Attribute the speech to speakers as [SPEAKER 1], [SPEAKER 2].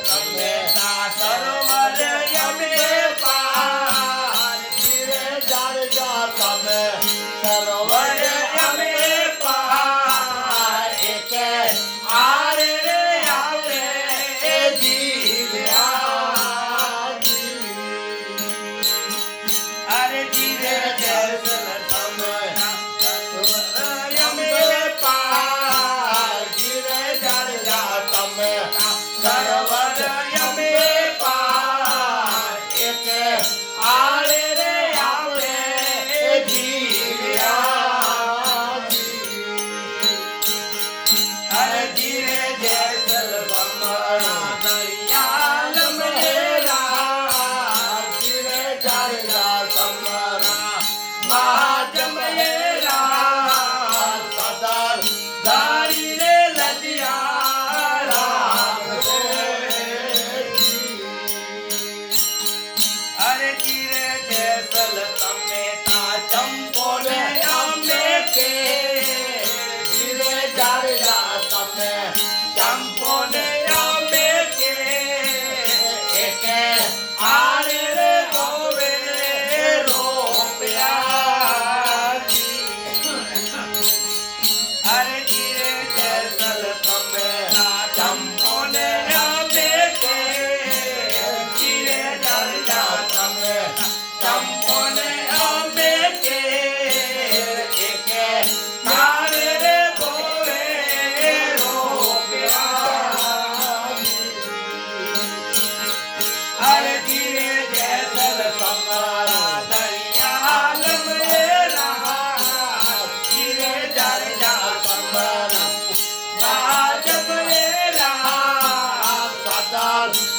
[SPEAKER 1] તમે સરોવર યમે પાર ધીરે જાળજા તમે સરોવર યમે પાર એકે આરે રે આવે એ જીવ્યા અરે ધીરે જસલ તમે સરોવર યમે પાર ધીરે જાળજા તમે સરોવર યમે પાર એકે આરે રે આવે એ જીવ્યા અરે ધીરે જસલ ભમરા દરિયા લમહેરા ધીરે જાળજા તમારા મહાજમયેરા સદા ધારી રે લજિયા રાખે અરે ધીરે જસલ તમે તા ચંપો ને અમે કે ધીરે જાળજા તમે ચંપો ને અમે કે એકે આરે રે ગોવે રોપ્યા અરે ધીરે જસલ તમે ચંપો ને અમે કે ધીરે જાળજા તમે ચંપો ને અમે કે એકે આરે રે ગોવે રોપ્યા અરે ધીરે જસલ તમારા દરિયા લમહેરા ધીરે જાળજા તમારા મહાજમયેરા સદા